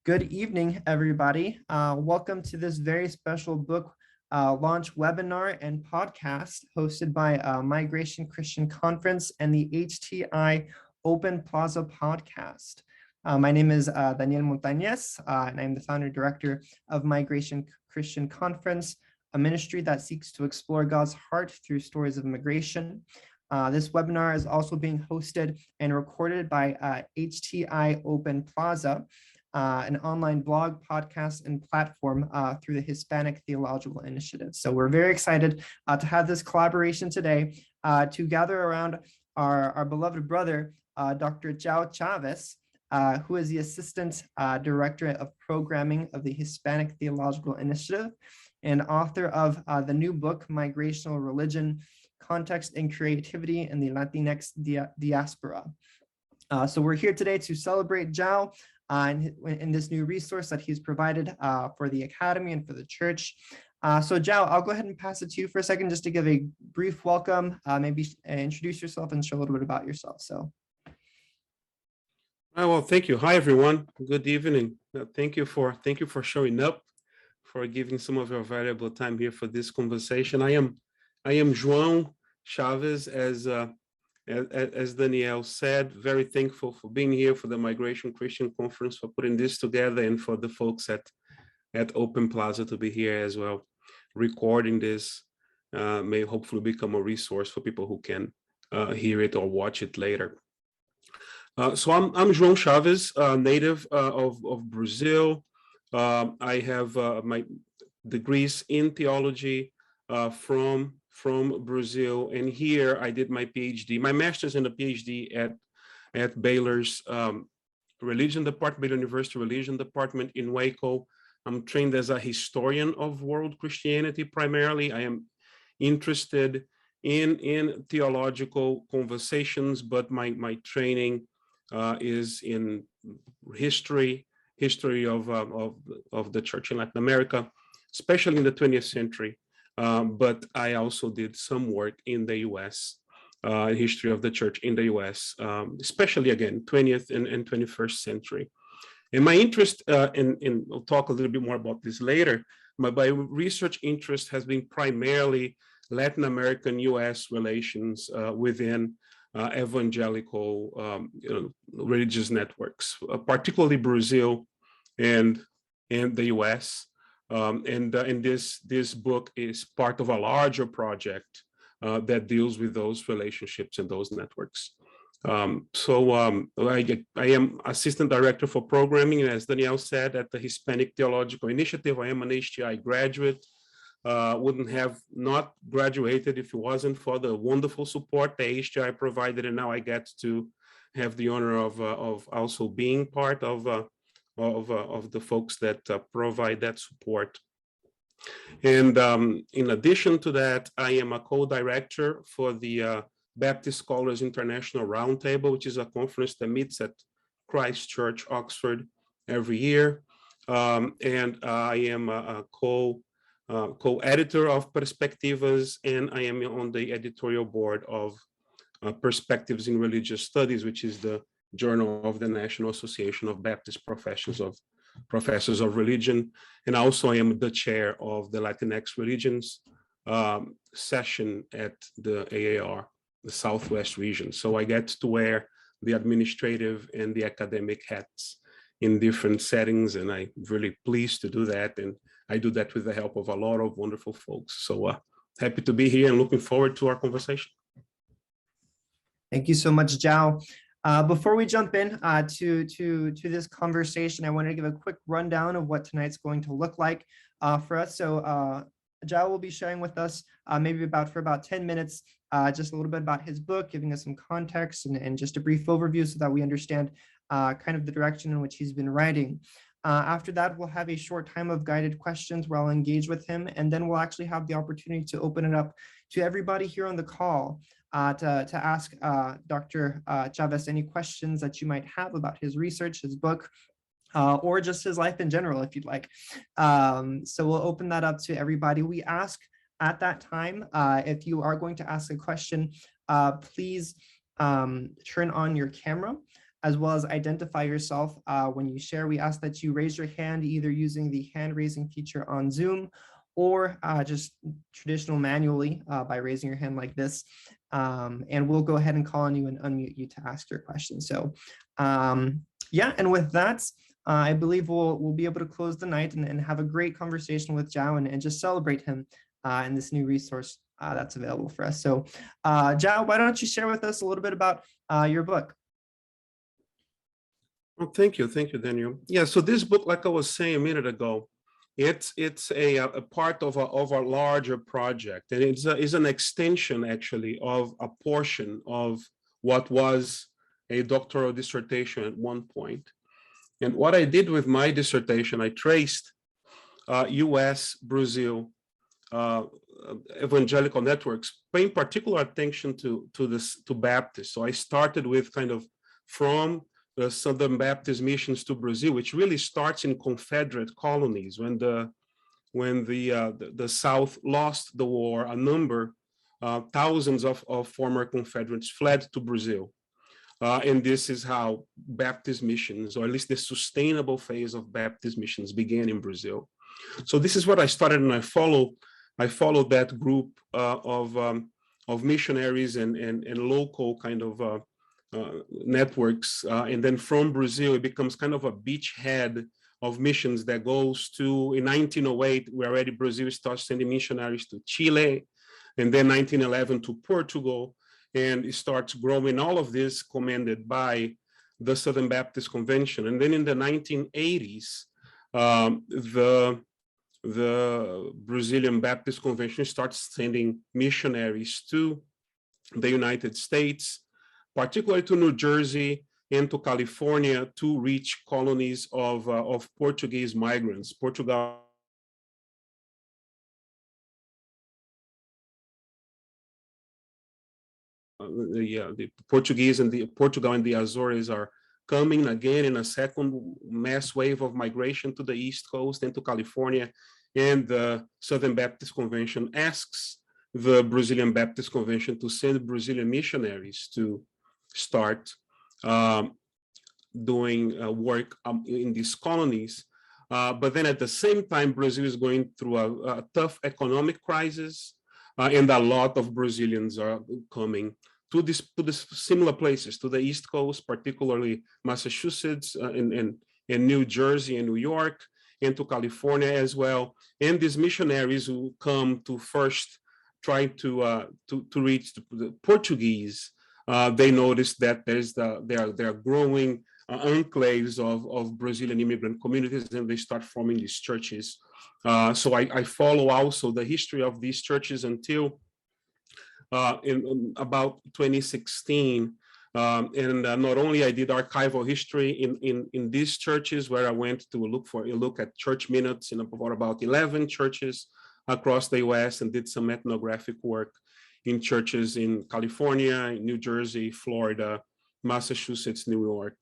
Good evening, everybody. Welcome to this very special book launch webinar and podcast hosted by Migration Christian Conference and the HTI Open Plaza podcast. My name is Daniel Montañez, and I'm the founder director of Migration Christian Conference, a ministry that seeks to explore God's heart through stories of migration. This webinar is also being hosted and recorded by HTI Open Plaza, an online blog, podcast, and platform through the Hispanic Theological Initiative. So we're very excited to have this collaboration today to gather around our beloved brother, Dr. João Chaves, who is the Assistant Director of Programming of the Hispanic Theological Initiative and author of the new book, Migrational Religion, Context and Creativity in the Latinx Diaspora. So we're here today to celebrate João in this new resource that he's provided for the Academy and for the church. So João, I'll go ahead and pass it to you for a second just to give a brief welcome, maybe introduce yourself and share a little bit about yourself. So. Well, thank you. Hi, everyone. Good evening. Thank you for showing up, for giving some of your valuable time here for this conversation. I am João Chaves, as Danielle said, very thankful for being here, for the Migration Christian Conference, for putting this together, and for the folks at Open Plaza to be here as well. Recording this may hopefully become a resource for people who can hear it or watch it later. So I'm João Chaves, native of Brazil. I have my degrees in theology from Brazil, and here I did my PhD, my master's and a PhD at Baylor's Religion Department, Baylor University Religion Department in Waco. I'm trained as a historian of world Christianity primarily. I am interested in theological conversations, but my training is in history of the church in Latin America, especially in the 20th century. But I also did some work in the U.S., history of the church in the U.S., especially, again, 20th and 21st century. And my interest, and I'll talk a little bit more about this later, my research interest has been primarily Latin American-U.S. relations within evangelical religious networks, particularly Brazil and the U.S., and this book is part of a larger project that deals with those relationships and those networks. So I am Assistant Director for Programming, and as Danielle said, at the Hispanic Theological Initiative. I am an HTI graduate. Wouldn't have not graduated if it wasn't for the wonderful support the HTI provided, and now I get to have the honor of also being part of the folks that provide that support. And in addition to that, I am a co-director for the Baptist Scholars International Roundtable, which is a conference that meets at Christ Church, Oxford, every year. And I am a co-editor of Perspectivas, and I am on the editorial board of Perspectives in Religious Studies, which is the journal of the National Association of Baptist Professors of Religion. And also I am the chair of the Latinx Religions session at the AAR, the Southwest region. So I get to wear the administrative and the academic hats in different settings, and I'm really pleased to do that. And I do that with the help of a lot of wonderful folks. So happy to be here and looking forward to our conversation. Thank you so much, João. Before we jump in to this conversation, I want to give a quick rundown of what tonight's going to look like for us. So João will be sharing with us maybe for about 10 minutes, just a little bit about his book, giving us some context and just a brief overview so that we understand kind of the direction in which he's been writing. After that, we'll have a short time of guided questions where I'll engage with him, and then we'll actually have the opportunity to open it up to everybody here on the call to ask Dr. Chaves any questions that you might have about his research, his book, or just his life in general, if you'd like. So we'll open that up to everybody. We ask at that time, if you are going to ask a question, please turn on your camera. as well as identify yourself when you share. We ask that you raise your hand either using the hand raising feature on Zoom or just traditional manually by raising your hand like this. And we'll go ahead and call on you and unmute you to ask your question. So yeah, and with that, I believe we'll be able to close the night and have a great conversation with João and just celebrate him in this new resource that's available for us. So João, why don't you share with us a little bit about your book? Well, thank you, Daniel. Yeah, so this book, like I was saying a minute ago, it's a part of a larger project, and it's an extension actually of a portion of what was a doctoral dissertation at one point. And what I did with my dissertation, I traced US, Brazil, evangelical networks, paying particular attention to Baptists. So I started with kind of from the Southern Baptist missions to Brazil, which really starts in Confederate colonies when the South lost the war. A number, thousands of former Confederates fled to Brazil. And this is how Baptist missions, or at least the sustainable phase of Baptist missions, began in Brazil. So this is what I started, and I followed that group of missionaries and local kind of networks. And then from Brazil, it becomes kind of a beachhead of missions that goes to, in 1908, Brazil starts sending missionaries to Chile, and then 1911 to Portugal, and it starts growing. All of this commanded by the Southern Baptist Convention. And then in the 1980s, the Brazilian Baptist Convention starts sending missionaries to the United States, particularly to New Jersey and to California, to reach colonies of Portuguese migrants. Portugal the Portuguese and Portugal and the Azores are coming again in a second mass wave of migration to the East Coast and to California. And the Southern Baptist Convention asks the Brazilian Baptist Convention to send Brazilian missionaries to start doing work in these colonies. But then at the same time, Brazil is going through a tough economic crisis, and a lot of Brazilians are coming to this similar places, to the East Coast, particularly Massachusetts and New Jersey and New York, and to California as well. And these missionaries who come to first try to reach the Portuguese, they notice that there are growing enclaves of Brazilian immigrant communities, and they start forming these churches. So I follow also the history of these churches until in about 2016. And not only I did archival history in these churches, where I went to look at church minutes in about 11 churches across the US, and did some ethnographic work in churches in California, New Jersey, Florida, Massachusetts, New York,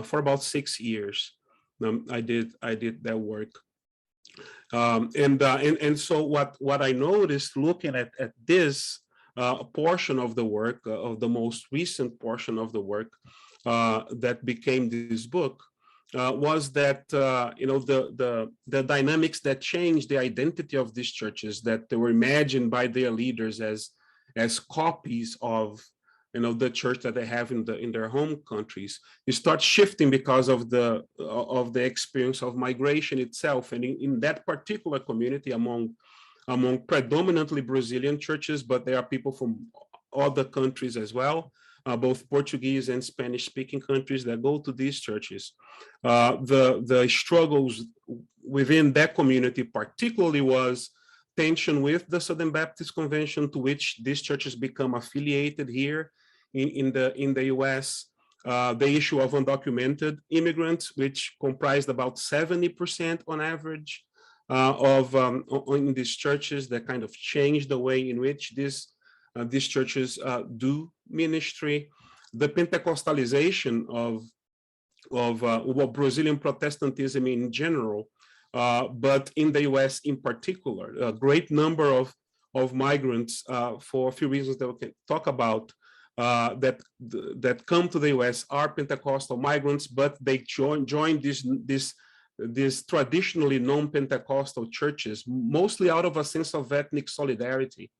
for about 6 years. I did that work. And so what I noticed looking at this portion of the work, of the most recent portion of the work that became this book, was that the dynamics that changed the identity of these churches, that they were imagined by their leaders as copies of the church that they have in their home countries, you start shifting because of the experience of migration itself. And in that particular community, among predominantly Brazilian churches, but there are people from other countries as well, both Portuguese and Spanish-speaking countries that go to these churches. The struggles within that community particularly was tension with the Southern Baptist Convention, to which these churches become affiliated here in the US. The issue of undocumented immigrants, which comprised about 70% on average in these churches, that kind of changed the way in which these churches do ministry. The Pentecostalization of Brazilian Protestantism in general, but in the US in particular, a great number of migrants, for a few reasons that we can talk about, that come to the U.S. are Pentecostal migrants, but they join these traditionally non-Pentecostal churches, mostly out of a sense of ethnic solidarity,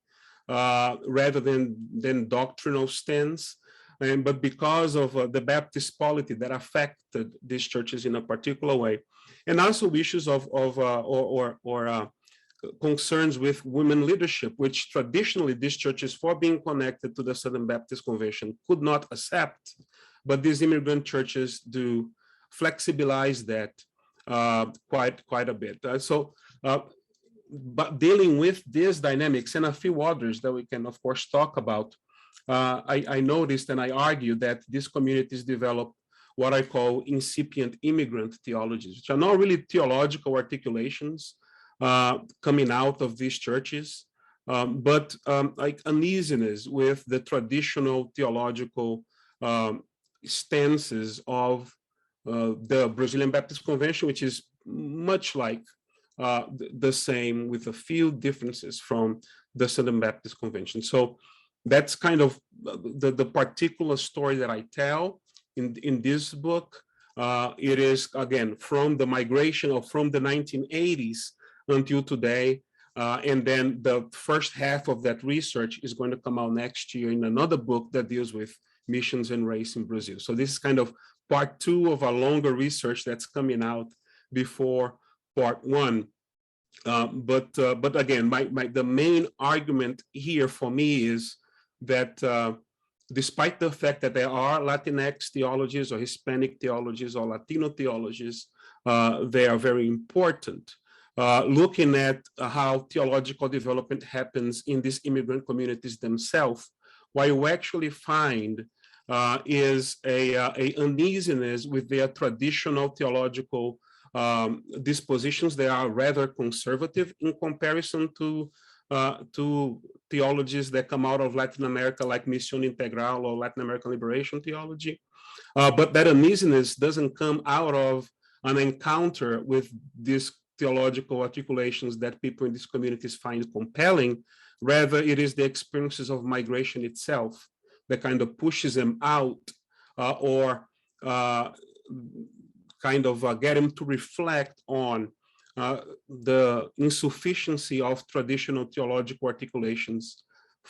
rather than doctrinal stance, but because of the Baptist polity that affected these churches in a particular way, and also issues of concerns with women leadership, which traditionally these churches, for being connected to the Southern Baptist Convention, could not accept, but these immigrant churches do flexibilize that quite a bit. But dealing with these dynamics and a few others that we can, of course, talk about, I noticed and I argue that these communities develop what I call incipient immigrant theologies, which are not really theological articulations coming out of these churches, but like uneasiness with the traditional theological stances of the Brazilian Baptist Convention, which is much like the same with a few differences from the Southern Baptist Convention. So that's kind of the particular story that I tell in this book. It is, again, from the migration of from the 1980s until today. And then the first half of that research is going to come out next year in another book that deals with missions and race in Brazil. So this is kind of part two of a longer research that's coming out before part one. But again, the main argument here for me is that despite the fact that there are Latinx theologies or Hispanic theologies or Latino theologies, they are very important. Looking at how theological development happens in these immigrant communities themselves, what you actually find is a uneasiness with their traditional theological dispositions. They are rather conservative in comparison to theologies that come out of Latin America, like Misión Integral or Latin American liberation theology. But that uneasiness doesn't come out of an encounter with these theological articulations that people in these communities find compelling. Rather, it is the experiences of migration itself that kind of pushes them out or kind of get them to reflect on the insufficiency of traditional theological articulations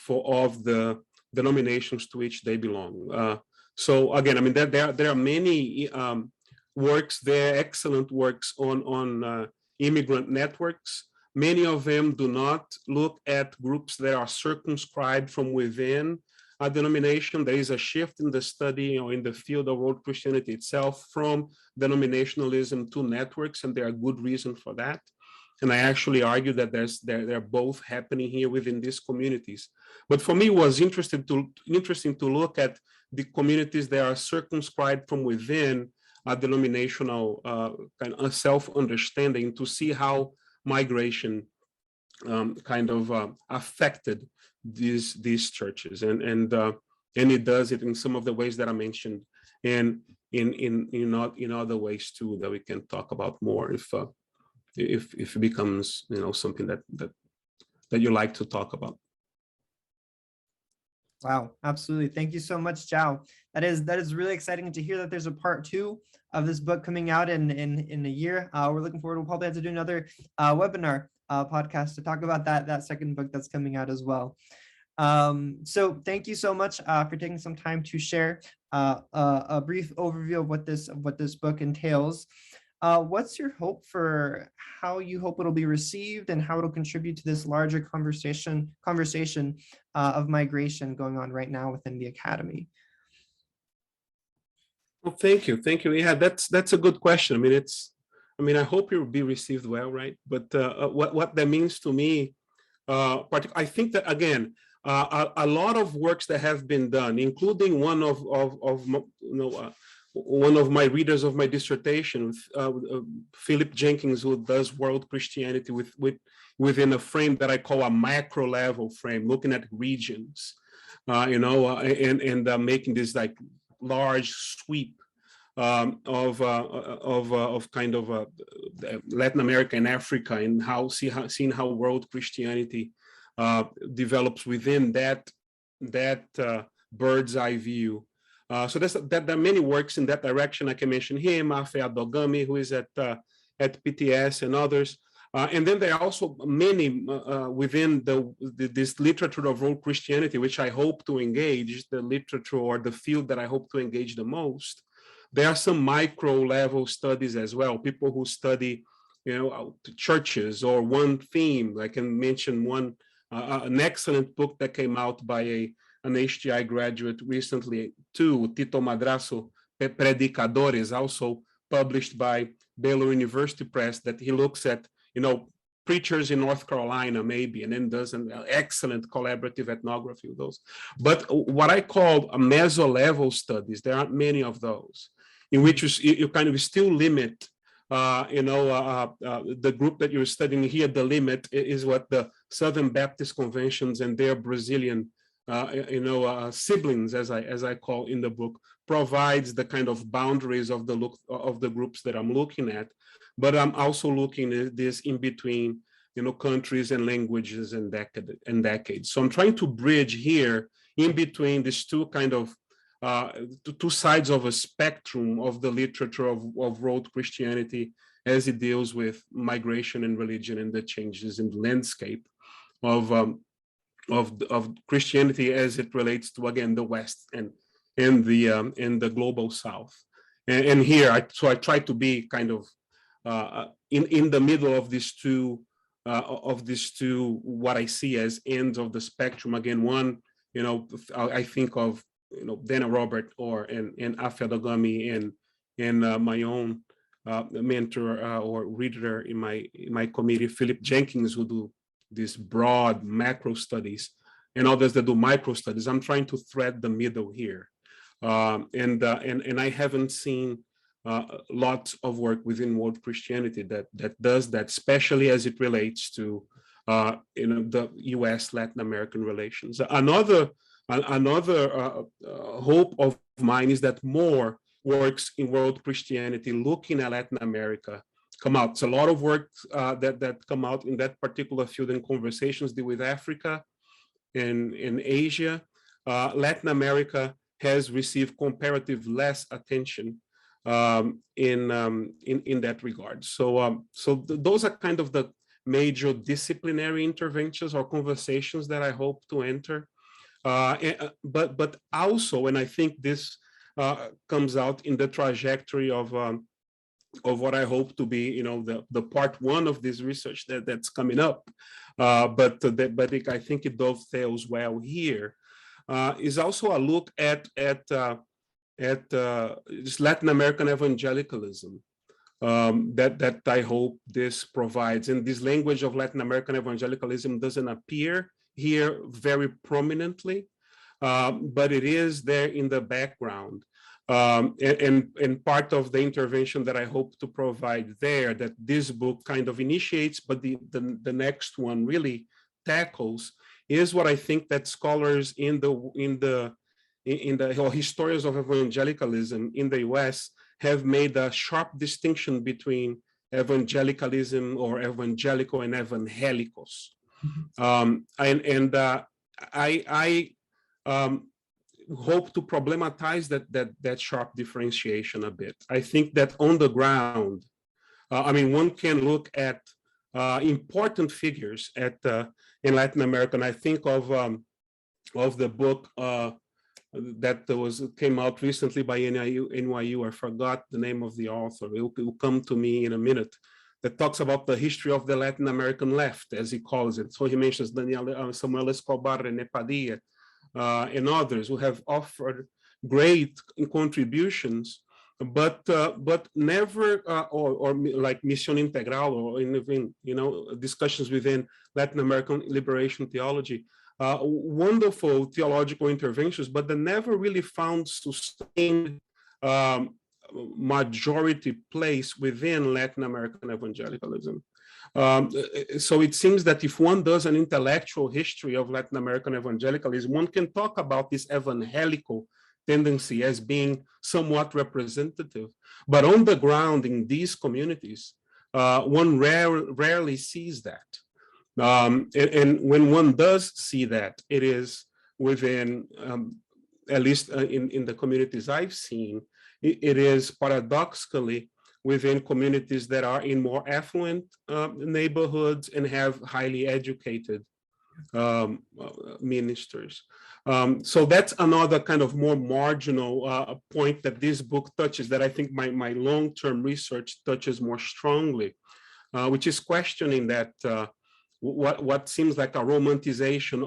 of the denominations to which they belong. So again, I mean, there are many works there, excellent works on immigrant networks. Many of them do not look at groups that are circumscribed from within a denomination. There is a shift in the study or in the field of world Christianity itself from denominationalism to networks, and there are good reasons for that. And I actually argue that they're both happening here within these communities. But for me, it was interesting to look at the communities that are circumscribed from within a denominational kind of self-understanding, to see how migration kind of affected these churches, and it does it in some of the ways that I mentioned, and in other ways too that we can talk about more if it becomes something that you like to talk about. Wow, absolutely. Thank you so much, João. That is really exciting to hear that there's a part two of this book coming out in a year. We're looking forward. We'll probably have to do another webinar podcast to talk about that second book that's coming out as well. So thank you so much for taking some time to share a brief overview of what this book entails. What's your hope for how you hope it'll be received and how it'll contribute to this larger conversation of migration going on right now within the academy? Well, thank you. Yeah, that's a good question. I mean, I hope it will be received well, right? But what that means to me, I think that again, a lot of works that have been done, including one of one of my readers of my dissertation, Philip Jenkins, who does world Christianity within a frame that I call a macro level frame, looking at regions, and making this like large sweep of kind of Latin America and Africa, and seeing how world Christianity develops within that bird's eye view. So there are many works in that direction. I can mention him, Afe Adogami, who is at PTS, and others. And then there are also many within this literature of world Christianity, which I hope to engage, the literature or the field that I hope to engage the most. There are some micro level studies as well, people who study, churches or one theme. I can mention an excellent book that came out by an HTI graduate recently too, Tito Madrazo, Predicadores, also published by Baylor University Press, that he looks at, preachers in North Carolina maybe, and then does an excellent collaborative ethnography of those. But what I call a meso-level studies, there aren't many of those, in which you kind of still limit, the group that you're studying here. The limit is what the Southern Baptist Conventions and their Brazilian siblings, as I call in the book, provides the kind of boundaries of the groups that I'm looking at. But I'm also looking at this in between, countries and languages and decades. So I'm trying to bridge here in between these two kind of two sides of a spectrum of the literature of world Christianity as it deals with migration and religion and the changes in the landscape of Christianity as it relates to, again, the West and the global South. And here, I try to be kind of in the middle of these two, what I see as ends of the spectrum. Again, one, I think of Dana Robert and Afe Adogami and my own mentor or reader in my committee, Philip Jenkins, who do these broad macro studies, and others that do micro studies. I'm trying to thread the middle here, and I haven't seen lots of work within world Christianity that does that, especially as it relates to the U.S. Latin American relations. Another hope of mine is that more works in world Christianity looking at Latin America come out. It's a lot of work that come out in that particular field, and conversations deal with Africa and in Asia. Latin America has received comparative less attention in that regard. So those are kind of the major disciplinary interventions or conversations that I hope to enter. But also, and I think this comes out in the trajectory of what I hope to be, the part one of this research that's coming up. But I think it dovetails well here. Is also a look at just Latin American evangelicalism that I hope this provides. And this language of Latin American evangelicalism doesn't appear here very prominently, but it is there in the background. And part of the intervention that I hope to provide there, that this book kind of initiates, but the next one really tackles, is what I think that scholars or historians of evangelicalism in the US have made a sharp distinction between evangelicalism or evangelical and evangelicos. I hope to problematize that sharp differentiation a bit. I think that on the ground, one can look at important figures in Latin America, and I think of the book that came out recently by NYU. I forgot the name of the author. It will come to me in a minute. That talks about the history of the Latin American left, as he calls it. So he mentions Samuel Escobar, René Padilla, and others who have offered great contributions, but never or like Misión Integral, or even discussions within Latin American liberation theology. Wonderful theological interventions, but they never really found sustained majority place within Latin American evangelicalism. So it seems that if one does an intellectual history of Latin American evangelicalism, one can talk about this evangelical tendency as being somewhat representative. But on the ground in these communities, one rarely sees that. And when one does see that, it is within at least in the communities I've seen, it is paradoxically within communities that are in more affluent neighborhoods and have highly educated ministers. So that's another kind of more marginal point that this book touches, that I think my long-term research touches more strongly, which is questioning that what seems like a romanticization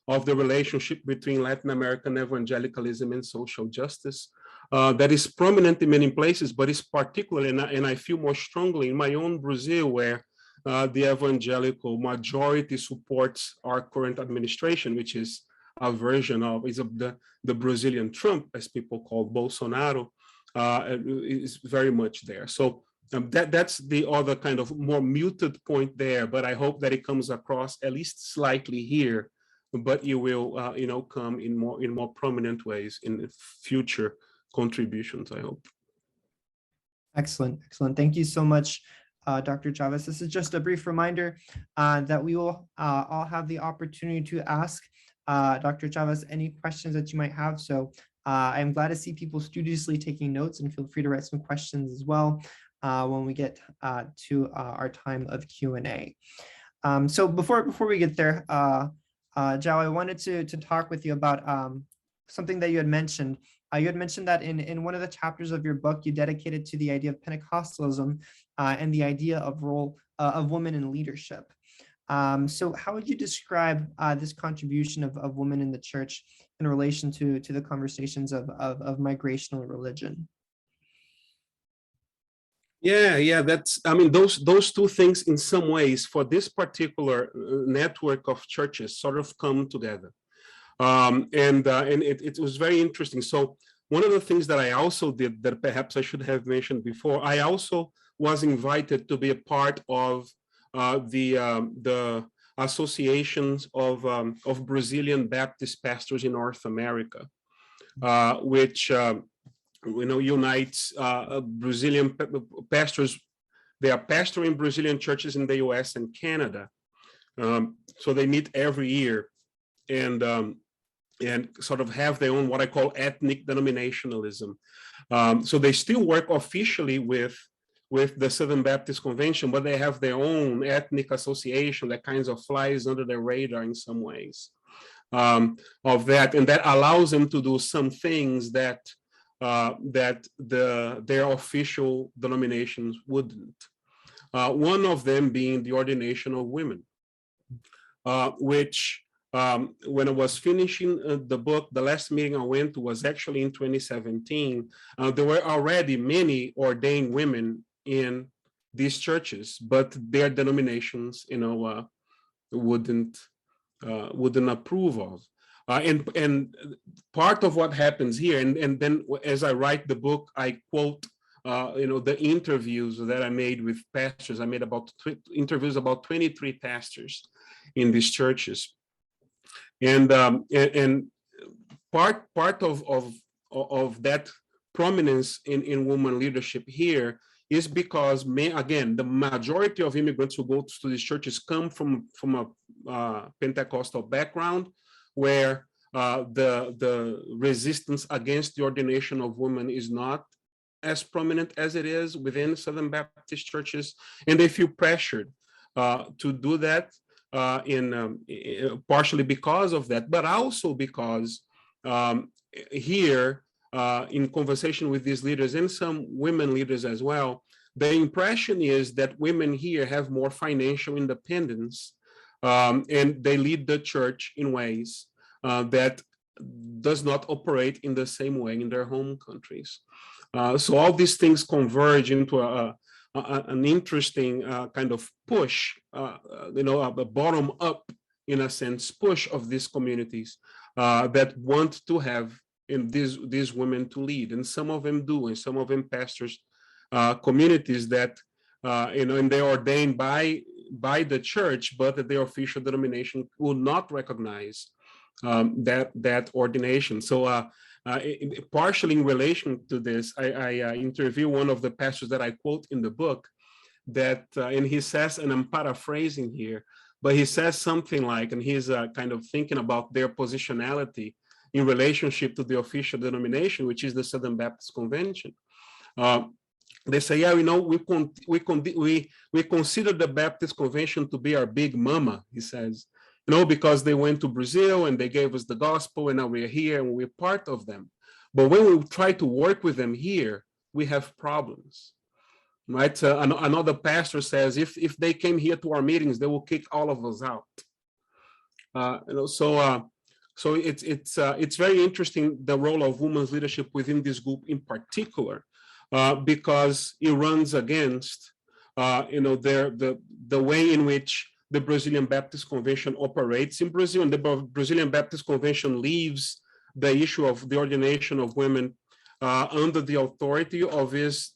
of the relationship between Latin American evangelicalism and social justice that is prominent in many places, but is particularly, and I feel more strongly in my own Brazil, where the evangelical majority supports our current administration, which is a version of the Brazilian Trump, as people call Bolsonaro, is very much there. So that's the other kind of more muted point there, but I hope that it comes across at least slightly here, but you will, come in more prominent ways in future contributions, I hope. Excellent, excellent. Thank you so much, Dr. Chaves. This is just a brief reminder that we will all have the opportunity to ask Dr. Chaves any questions that you might have. So I'm glad to see people studiously taking notes, and feel free to write some questions as well when we get to our time of Q&A. So before we get there, João, I wanted to talk with you about something that you had mentioned. You had mentioned that in one of the chapters of your book, you dedicated to the idea of Pentecostalism and the idea of role of women in leadership. So how would you describe this contribution of women in the church in relation to the conversations of migrational religion? Yeah, that's, I mean, those two things in some ways for this particular network of churches sort of come together. And it was very interesting. So one of the things that I also did that perhaps I should have mentioned before, I also was invited to be a part of the associations of Brazilian Baptist pastors in North America, which unites Brazilian pastors. They are pastoring Brazilian churches in the U.S. and Canada. So they meet every year and sort of have their own what I call ethnic denominationalism. So they still work officially with the Southern Baptist Convention, but they have their own ethnic association that kind of flies under their radar in some ways of that, and that allows them to do some things that their official denominations wouldn't. One of them being the Ordination of Women, which when I was finishing the book, the last meeting I went to was actually in 2017. There were already many ordained women in these churches, but their denominations, wouldn't approve of. And part of what happens here, and then as I write the book, I quote, the interviews that I made with pastors. I made interviews about 23 pastors in these churches. And part of that prominence in woman leadership here is because, again, the majority of immigrants who go to these churches come from a Pentecostal background, where the resistance against the ordination of women is not as prominent as it is within Southern Baptist churches, and they feel pressured to do that. Partially because of that, but also because here, in conversation with these leaders and some women leaders as well, the impression is that women here have more financial independence, and they lead the church in ways that does not operate in the same way in their home countries. So all these things converge into an interesting kind of push, a bottom-up, in a sense, push of these communities that want to have these women to lead, and some of them do, and some of them pastors communities that and they're ordained by the church, but that their official denomination will not recognize that ordination. So partially in relation to this, I interview one of the pastors that I quote in the book, that and he says, and I'm paraphrasing here, but he says something like, and he's kind of thinking about their positionality in relationship to the official denomination, which is the Southern Baptist Convention. They say, yeah, we consider the Baptist Convention to be our big mama, he says, because they went to Brazil and they gave us the gospel, and now we're here and we're part of them. But when we try to work with them here, we have problems, right? Another pastor says, if they came here to our meetings, they will kick all of us out. So it's very interesting, the role of women's leadership within this group in particular, because it runs against, the way in which the Brazilian Baptist Convention operates in Brazil, and the Brazilian Baptist Convention leaves the issue of the ordination of women under the authority of its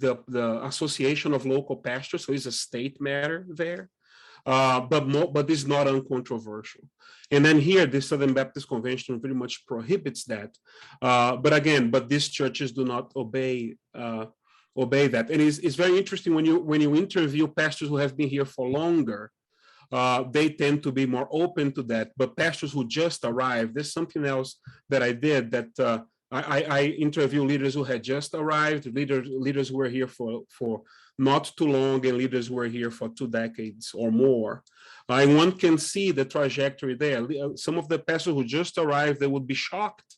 the Association of Local Pastors, so it's a state matter there, but it's not uncontroversial. And then here, the Southern Baptist Convention pretty much prohibits that. But these churches do not obey that. And it's very interesting when you interview pastors who have been here for longer. They tend to be more open to that. But pastors who just arrived, there's something else that I did that I interview leaders who had just arrived, leaders who were here for not too long, and leaders who were here for 2 decades or more. And one can see the trajectory there. Some of the pastors who just arrived, they would be shocked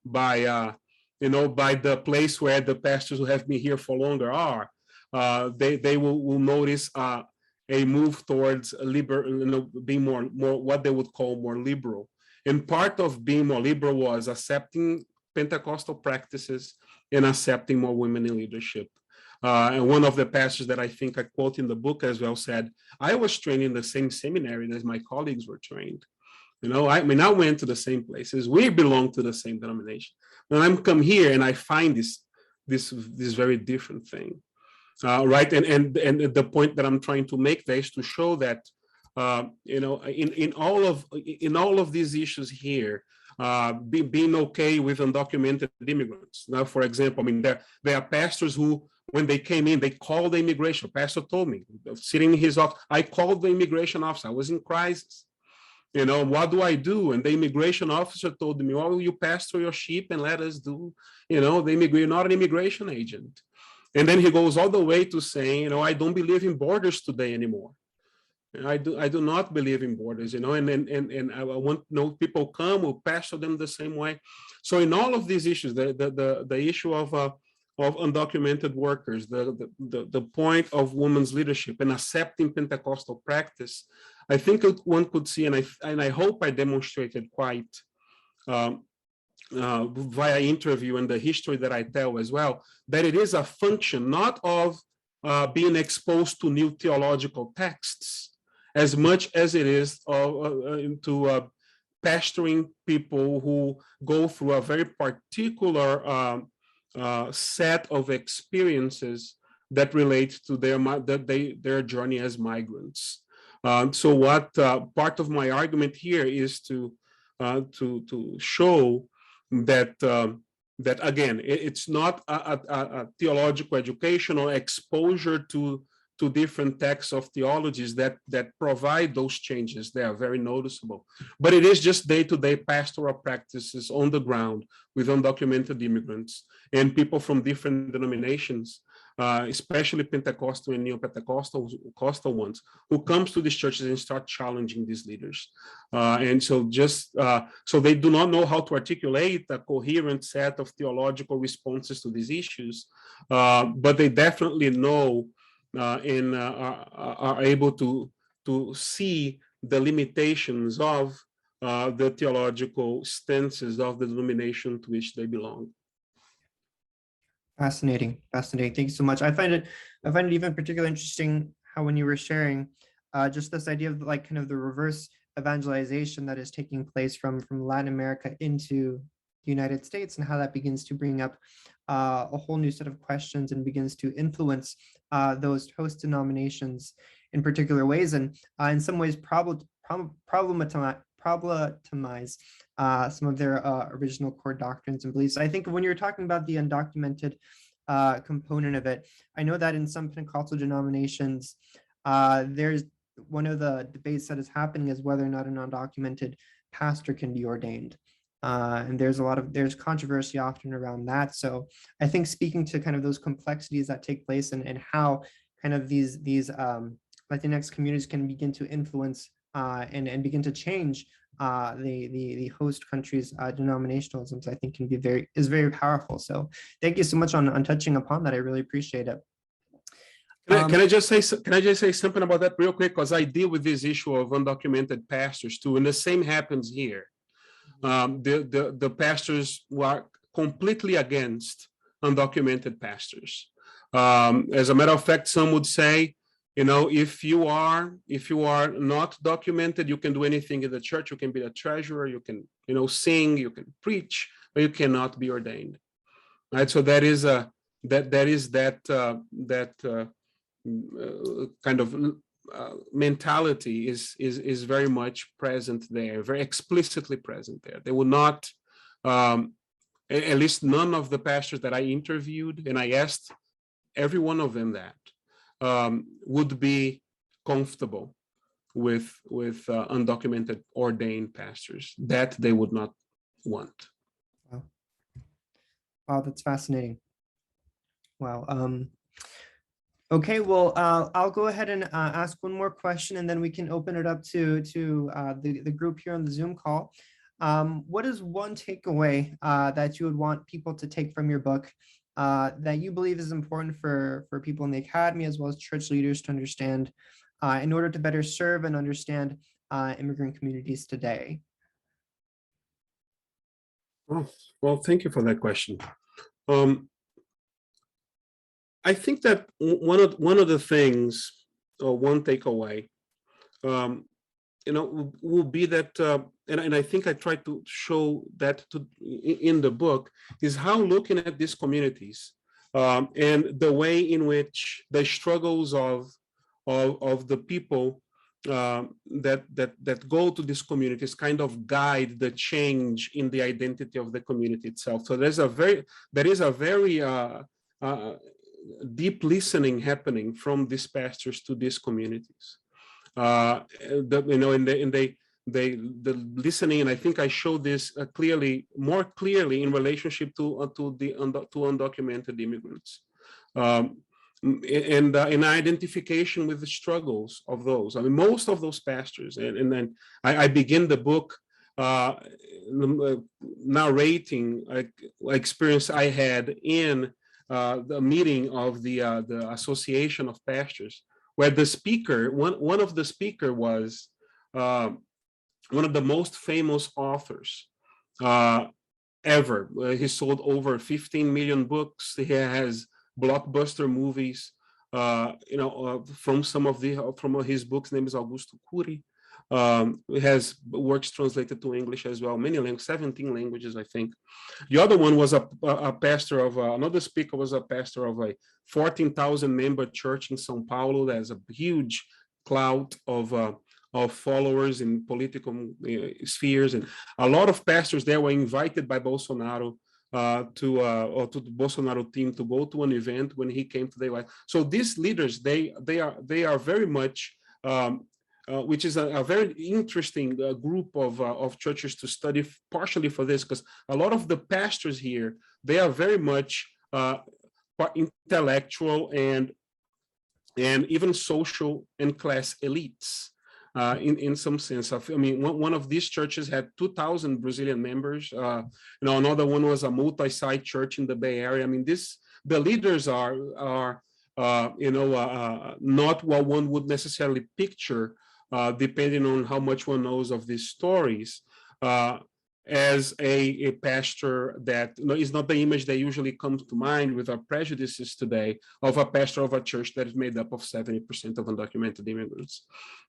by by the place where the pastors who have been here for longer are. They will notice a move towards being more what they would call more liberal. And part of being more liberal was accepting Pentecostal practices and accepting more women in leadership. And one of the pastors that I think I quote in the book as well said, I was trained in the same seminary as my colleagues were trained. I went to the same places. We belong to the same denomination. When I come here and I find this very different thing, right? And the point that I'm trying to make there is to show that in all of these issues here, being okay with undocumented immigrants. Now, for example, there are pastors who, when they came in, they called the immigration. Pastor told me, sitting in his office, I called the immigration officer. I was in crisis. What do I do? And the immigration officer told me, well, you pastor your sheep and let us do, you're not an immigration agent. And then he goes all the way to saying, I don't believe in borders today anymore. I do not believe in borders, and I want people come, we'll pastor them the same way. So in all of these issues, the issue of undocumented workers, the point of women's leadership and accepting Pentecostal practice, I think one could see, and I hope I demonstrated quite via interview and the history that I tell as well, that it is a function not of being exposed to new theological texts, as much as it is into pastoring people who go through a very particular set of experiences that relate to their journey as migrants. So what part of my argument here is to show that again, it's not a theological education or exposure to different texts of theologies that provide those changes. They are very noticeable, but it is just day-to-day pastoral practices on the ground with undocumented immigrants and people from different denominations, especially Pentecostal and Neo-Pentecostal ones, who comes to these churches and start challenging these leaders. And so so they do not know how to articulate a coherent set of theological responses to these issues, but they definitely know and are able to see the limitations of the theological stances of the denomination to which they belong. Fascinating. Thank you so much. I find it even particularly interesting how, when you were sharing just this idea of kind of the reverse evangelization that is taking place from Latin America into the United States, and how that begins to bring up a whole new set of questions and begins to influence those host denominations in particular ways, and in some ways problematize some of their original core doctrines and beliefs. I think when you're talking about the undocumented component of it, I know that in some Pentecostal denominations, there's one of the debates that is happening is whether or not an undocumented pastor can be ordained. And there's controversy often around that. So I think speaking to kind of those complexities that take place and how kind of these Latinx communities can begin to influence and begin to change the host country's denominationalisms, I think is very powerful. So thank you so much on touching upon that. I really appreciate it. Can I just say something about that real quick? Because I deal with this issue of undocumented pastors too, and the same happens here. The pastors were completely against undocumented pastors. As a matter of fact, some would say, if you are not documented, you can do anything in the church. You can be a treasurer, you can, sing, you can preach, but you cannot be ordained. Right. So that is kind of mentality is very much present there, very explicitly present there. They will not, at least none of the pastors that I interviewed, and I asked every one of them that, would be comfortable with undocumented ordained pastors. That they would not want. Wow, that's fascinating. Wow. Okay, well, I'll go ahead and ask one more question, and then we can open it up to the group here on the Zoom call. What is one takeaway that you would want people to take from your book that you believe is important for people in the academy as well as church leaders to understand in order to better serve and understand immigrant communities today? Well, thank you for that question. I think that one of the things, or one takeaway, will be that, and I think I tried to show that in the book, is how looking at these communities and the way in which the struggles of the people that go to these communities kind of guide the change in the identity of the community itself. So there is a very deep listening happening from these pastors to these communities. The listening, and I think I showed this more clearly in relationship to undocumented immigrants, and in identification with the struggles of those. I mean, most of those pastors, and then I begin the book narrating experience I had in the meeting of the Association of Pastors, where the speaker, one of the speaker was one of the most famous authors ever. He sold over 15 million books. He has blockbuster movies. From from his books, name is Augusto Cury. It has works translated to English as well, many languages, 17 languages, I think. The other one was a pastor of, another speaker was a pastor of a 14,000 member church in São Paulo. There's a huge cloud of followers in political spheres. And a lot of pastors there were invited by Bolsonaro to the Bolsonaro team to go to an event when he came to the US. So these leaders, they are very much, which is a very interesting group of churches to study, partially for this, because a lot of the pastors here, they are very much intellectual and even social and class elites in some sense. I mean, one of these churches had 2,000 Brazilian members. Another one was a multi-site church in the Bay Area. I mean, the leaders are not what one would necessarily picture, depending on how much one knows of these stories, as a pastor that is not the image that usually comes to mind with our prejudices today of a pastor of a church that is made up of 70% of undocumented immigrants,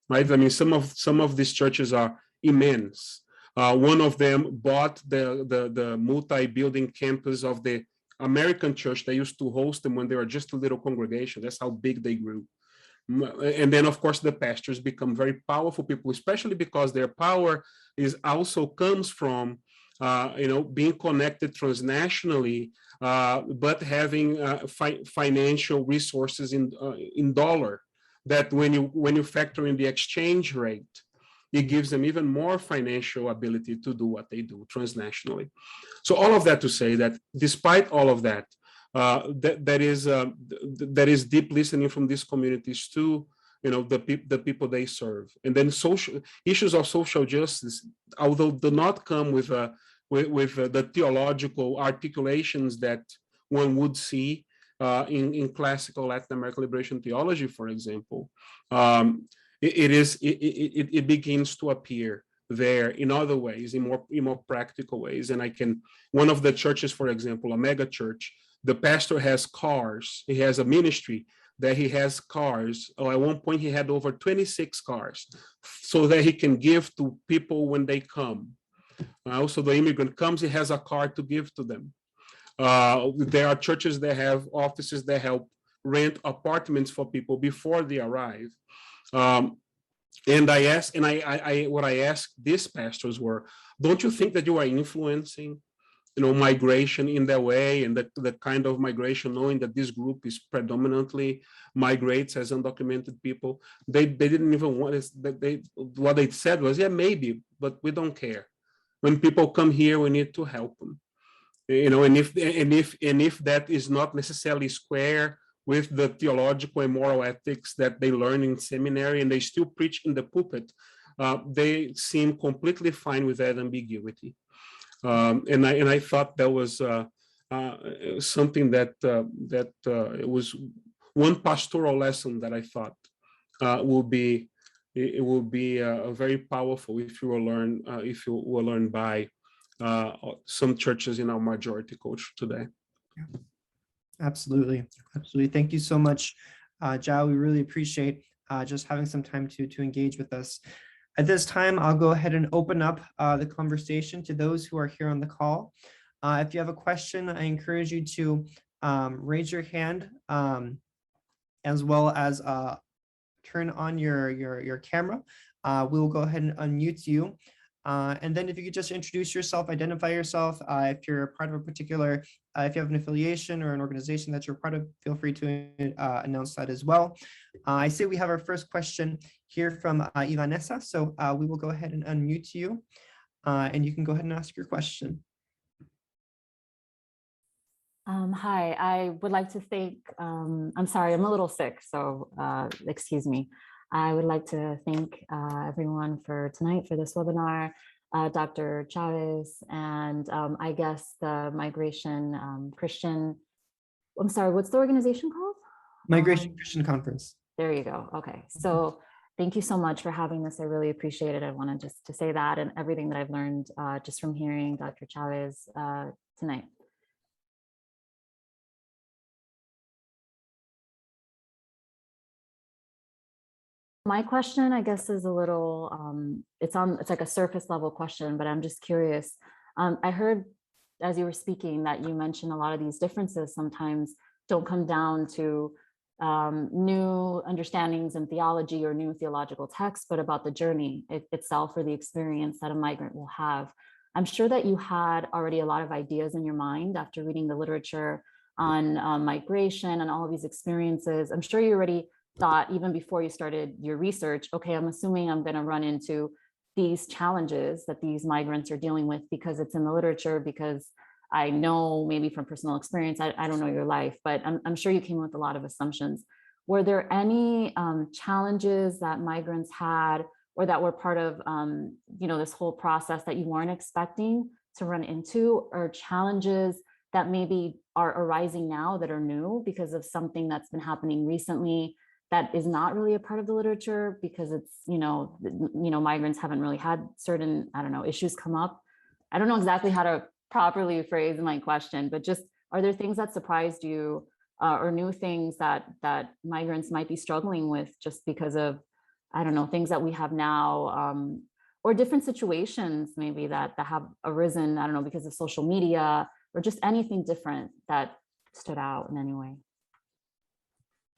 right? I mean, some of these churches are immense. One of them bought the multi-building campus of the American church. They used to host them when they were just a little congregation. That's how big they grew. And then, of course, the pastors become very powerful people, especially because their power also comes from, being connected transnationally, but having financial resources in dollar that when you factor in the exchange rate, it gives them even more financial ability to do what they do transnationally. So all of that to say that despite all of that, there is deep listening from these communities to the people they serve, and then social issues of social justice, although do not come with the theological articulations that one would see in classical Latin American liberation theology, for example. It begins to appear there in other ways, in more practical ways. And one of the churches, for example, a mega church, the pastor has cars. He has a ministry that he has cars. At one point, he had over 26 cars, so that he can give to people when they come. Also, the immigrant comes, he has a car to give to them. There are churches that have offices that help rent apartments for people before they arrive. And what I asked these pastors were, don't you think that you are influencing, migration in that way, and that kind of migration, knowing that this group is predominantly migrates as undocumented people? They didn't even want it. What they said was, yeah, maybe, but we don't care. When people come here, we need to help them. And if that is not necessarily square with the theological and moral ethics that they learn in seminary, and they still preach in the pulpit, they seem completely fine with that ambiguity. And I thought that was something that it was one pastoral lesson that I thought will be very powerful if you will learn by some churches in our majority culture today. Yeah. Absolutely. Thank you so much, João. We really appreciate just having some time to engage with us. At this time, I'll go ahead and open up the conversation to those who are here on the call. If you have a question, I encourage you to raise your hand, as well as turn on your camera. We will go ahead and unmute you. And then if you could just introduce yourself, identify yourself. If you're a part of a particular, if you have an affiliation or an organization that you're part of, feel free to announce that as well. I see we have our first question here from Ivanessa. So we will go ahead and unmute you, and you can go ahead and ask your question. Hi, I would like to thank, I'm sorry, I'm a little sick, so excuse me. I would like to thank everyone for tonight for this webinar, Dr. Chaves, and I guess the Migration Christian, I'm sorry, what's the organization called? Migration Christian Conference. There you go. Okay, so thank you so much for having this. I really appreciate it. I wanted just to say that, and everything that I've learned just from hearing Dr. Chaves tonight. My question, I guess, is a little, it's like a surface level question, but I'm just curious. I heard as you were speaking that you mentioned a lot of these differences sometimes don't come down to new understandings in theology or new theological texts, but about the journey itself or the experience that a migrant will have. I'm sure that you had already a lot of ideas in your mind after reading the literature on migration and all of these experiences. I'm sure you already thought, even before you started your research, okay, I'm assuming I'm going to run into these challenges that these migrants are dealing with because it's in the literature, because I know maybe from personal experience, I don't know your life, but I'm sure you came with a lot of assumptions. Were there any challenges that migrants had or that were part of this whole process that you weren't expecting to run into, or challenges that maybe are arising now that are new because of something that's been happening recently that is not really a part of the literature because it's, migrants haven't really had certain, issues come up? I don't know exactly how to properly phrase my question, but just, are there things that surprised you or new things that migrants might be struggling with just because of, things that we have now, or different situations maybe that have arisen, because of social media, or just anything different that stood out in any way?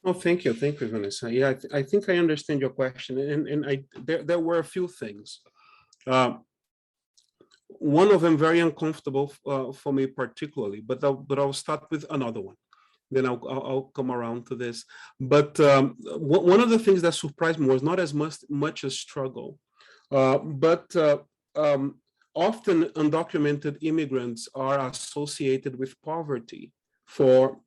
Oh, thank you, Vanessa. Yeah, I think I understand your question, and there were a few things. One of them very uncomfortable for me particularly, but I'll start with another one. then I'll come around to this. But one of the things that surprised me was not as much a struggle, but often undocumented immigrants are associated with poverty for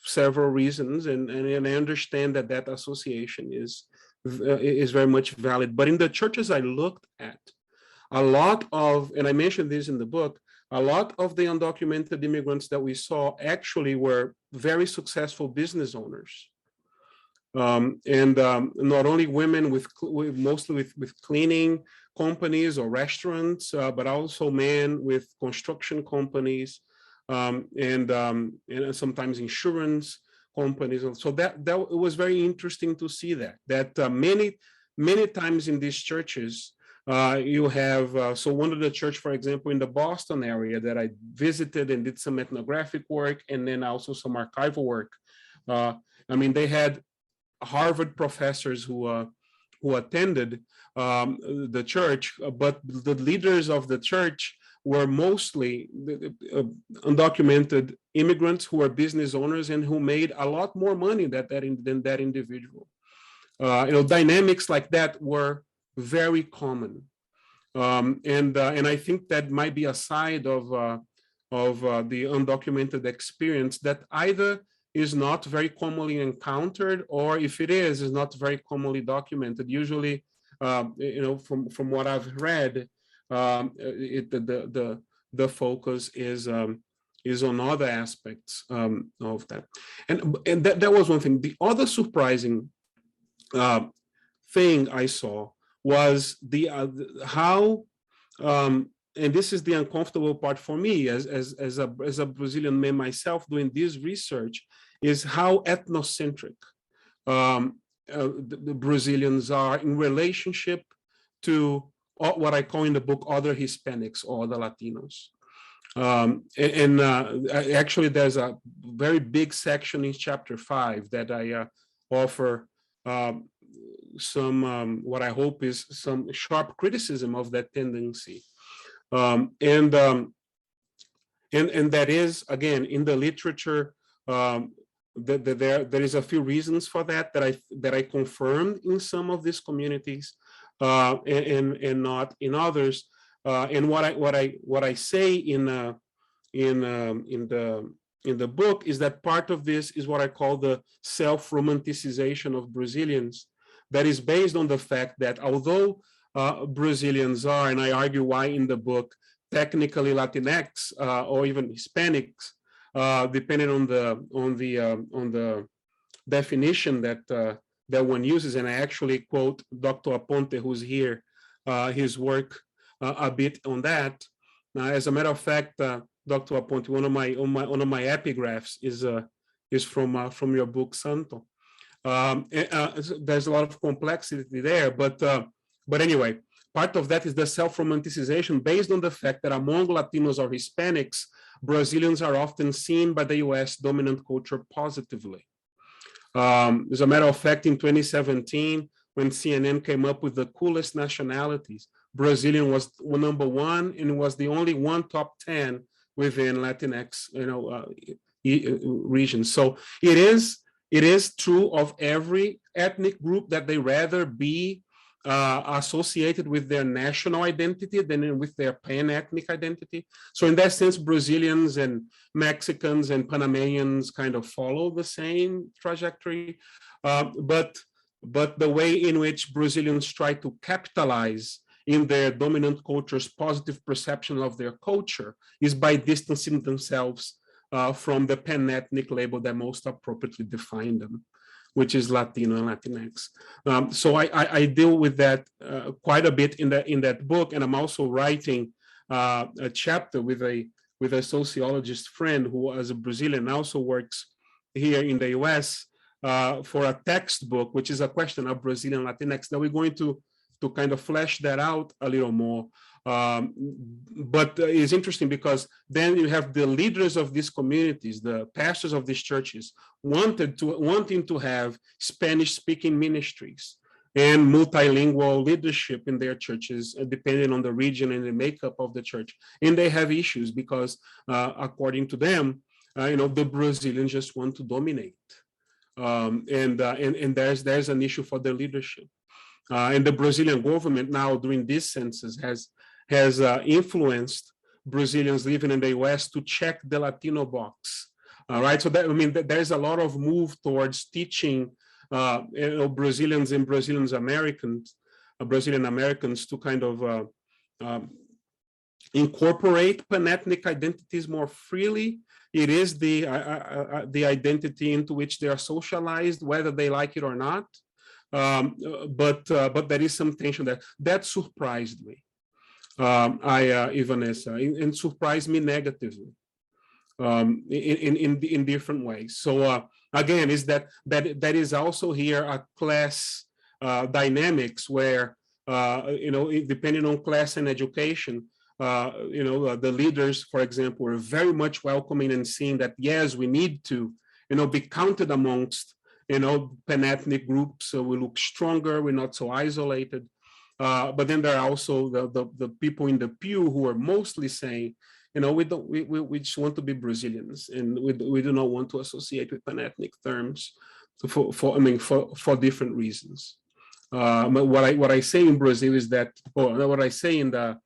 several reasons, and I understand that that association is very much valid. But in the churches I looked at, a lot of, and I mentioned this in the book, a lot of the undocumented immigrants that we saw actually were very successful business owners. Not only women mostly with cleaning companies or restaurants, but also men with construction companies, and sometimes insurance companies. So that it was very interesting to see that many times in these churches, you have, so one of the church, for example, in the Boston area that I visited and did some ethnographic work and then also some archival work. I mean, they had Harvard professors who attended the church, but the leaders of the church were mostly undocumented immigrants who were business owners and who made a lot more money than that individual. Dynamics like that were very common, and I think that might be a side of the undocumented experience that either is not very commonly encountered, or if it is not very commonly documented. Usually, from what I've read, the focus is on other aspects of that, and that was one thing. The other surprising thing I saw was how, and this is the uncomfortable part for me as a Brazilian man myself doing this research, is how ethnocentric the Brazilians are in relationship to what I call in the book other Hispanics or the Latinos. Actually, there's a very big section in chapter 5 that I offer some what I hope is some sharp criticism of that tendency, and that is, again, in the literature, there is a few reasons for that I confirmed in some of these communities, and not in others. And what I say in the book is that part of this is what I call the self-romanticization of Brazilians, that is based on the fact that although Brazilians are, and I argue why in the book, technically Latinx or even Hispanics, depending on the definition that one uses, and I actually quote Dr. Aponte, who's here, his work a bit on that. As a matter of fact, Dr. Aponte, one of my epigraphs is from your book, Santo. There's a lot of complexity there, but anyway, part of that is the self-romanticization based on the fact that among Latinos or Hispanics, Brazilians are often seen by the US dominant culture positively. As a matter of fact, in 2017, when CNN came up with the coolest nationalities, Brazilian was number 1, and was the only one top 10 within Latinx, regions. So it is true of every ethnic group that they rather be associated with their national identity than with their pan-ethnic identity. So in that sense, Brazilians and Mexicans and Panamanians kind of follow the same trajectory, but the way in which Brazilians try to capitalize in their dominant culture's positive perception of their culture is by distancing themselves from the pan-ethnic label that most appropriately define them, which is Latino and Latinx. So I deal with that quite a bit in that book, and I'm also writing a chapter with a sociologist friend who, as a Brazilian, also works here in the US for a textbook, which is a question of Brazilian Latinx. Now we're going to kind of flesh that out a little more. But it's interesting because then you have the leaders of these communities, the pastors of these churches, wanting to have Spanish-speaking ministries and multilingual leadership in their churches, depending on the region and the makeup of the church. And they have issues because, according to them, the Brazilians just want to dominate. And there's an issue for the leadership. And the Brazilian government now during this census has influenced Brazilians living in the US to check the Latino box. Right, so that, I mean, there's a lot of move towards teaching Brazilians and Brazilian Americans to kind of incorporate pan-ethnic identities more freely. It is the identity into which they are socialized, whether they like it or not. But there is some tension there. That surprised me, Vanessa, and surprised me negatively in different ways. So again, is that is also here a class dynamics where depending on class and education, the leaders, for example, are very much welcoming and seeing that, yes, we need to, be counted amongst, pan-ethnic groups, so we look stronger, we're not so isolated. But then there are also the people in the pew who are mostly saying, we just want to be Brazilians, and we do not want to associate with pan-ethnic terms for different reasons. What I say in Brazil is that, or what I say in the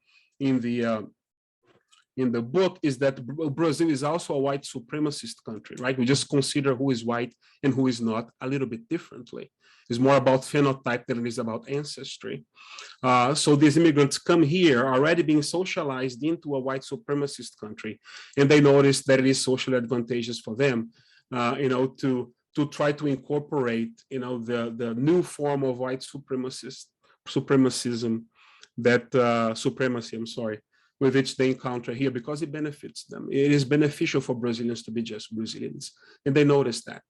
book is that Brazil is also a white supremacist country, right? We just consider who is white and who is not a little bit differently. It's more about phenotype than it is about ancestry. So these immigrants come here already being socialized into a white supremacist country, and they notice that it is socially advantageous for them, to try to incorporate, the new form of white supremacism, supremacy, with which they encounter here, because it benefits them. It is beneficial for Brazilians to be just Brazilians, and they notice that.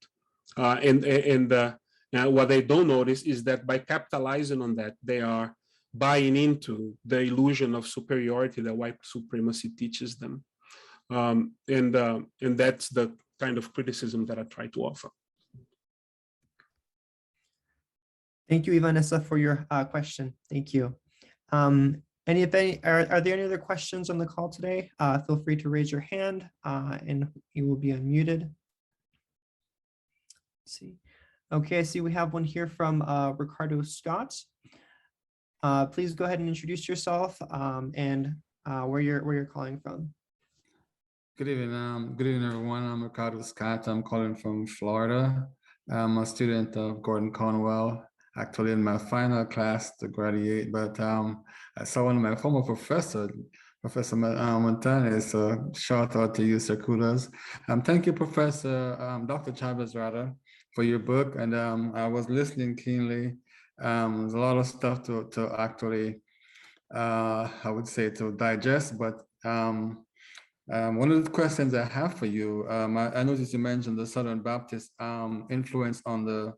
What they don't notice is that by capitalizing on that, they are buying into the illusion of superiority that white supremacy teaches them. And that's the kind of criticism that I try to offer. Thank you, Vanessa, for your question. Thank you. Are there any other questions on the call today? Feel free to raise your hand and you will be unmuted. Let's see. Okay, I see we have one here from Ricardo Scott. Please go ahead and introduce yourself and where you're calling from. Good evening, everyone. I'm Ricardo Scott. I'm calling from Florida. I'm a student of Gordon Conwell, actually in my final class to graduate, but I saw one of my former professors, Professor Montana, so shout out to you, Sir Kudos. Thank you, Professor, Dr. Chaves, rather, for your book, and I was listening keenly. There's a lot of stuff to actually, I would say, to digest, but one of the questions I have for you, I noticed you mentioned the Southern Baptist influence on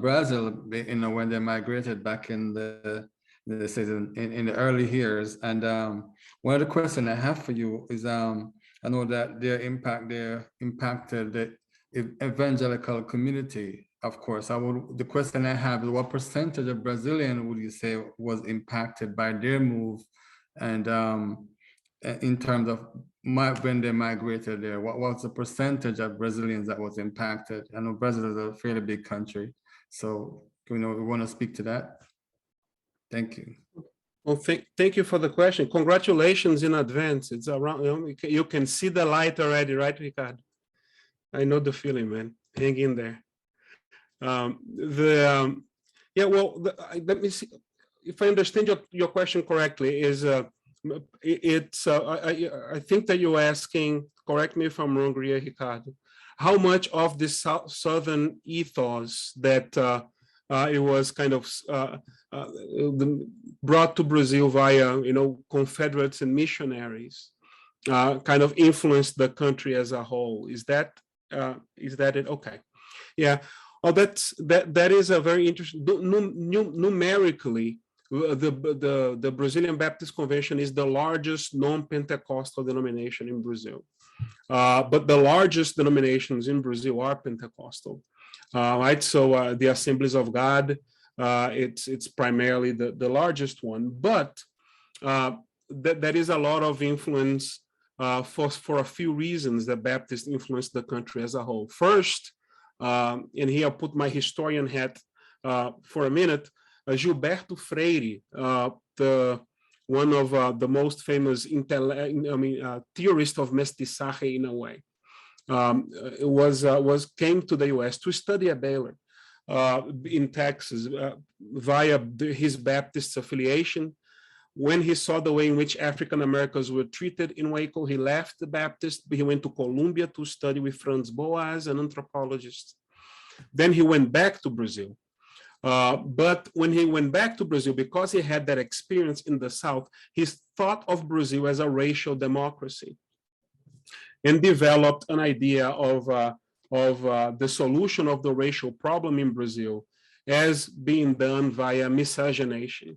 Brazil, when they migrated back in the early years. And one of the questions I have for you is, I know that they impacted the evangelical community, of course. The question I have is, what percentage of Brazilian would you say was impacted by their move, and in terms of when they migrated there, what was the percentage of Brazilians that was impacted? I know Brazil is a fairly big country, so we want to speak to that. Thank you. Well, thank you for the question. Congratulations in advance. It's around, you can see the light already, right, Ricardo? I know the feeling, man. Hang in there. Let me see if I understand your question correctly. I think that you're asking, correct me if I'm wrong, Ricardo, how much of this Southern ethos that it was kind of brought to Brazil via, Confederates and missionaries, kind of influenced the country as a whole. Is that it? Okay, yeah. Oh, that is a very interesting. Numerically, the Brazilian Baptist Convention is the largest non-Pentecostal denomination in Brazil, but the largest denominations in Brazil are Pentecostal, right? So the Assemblies of God, it's primarily the largest one, but there is a lot of influence for a few reasons that Baptists influenced the country as a whole. First, and here I'll put my historian hat for a minute, Gilberto Freire, one of the most famous theorists of mestizaje in a way, came to the U.S. to study at Baylor in Texas via his Baptist affiliation. When he saw the way in which African Americans were treated in Waco, he left the Baptist. He went to Columbia to study with Franz Boas, an anthropologist. Then he went back to Brazil. But when he went back to Brazil, because he had that experience in the South, he thought of Brazil as a racial democracy and developed an idea of the solution of the racial problem in Brazil as being done via miscegenation.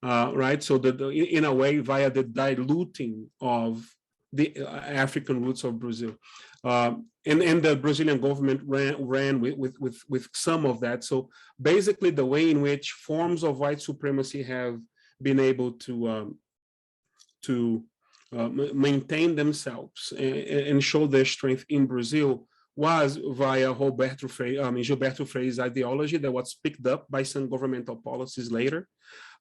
Right, so in a way, via the diluting of the African roots of Brazil, and the Brazilian government ran with some of that. So basically, the way in which forms of white supremacy have been able to maintain themselves and show their strength in Brazil was via Gilberto Freire's ideology that was picked up by some governmental policies later.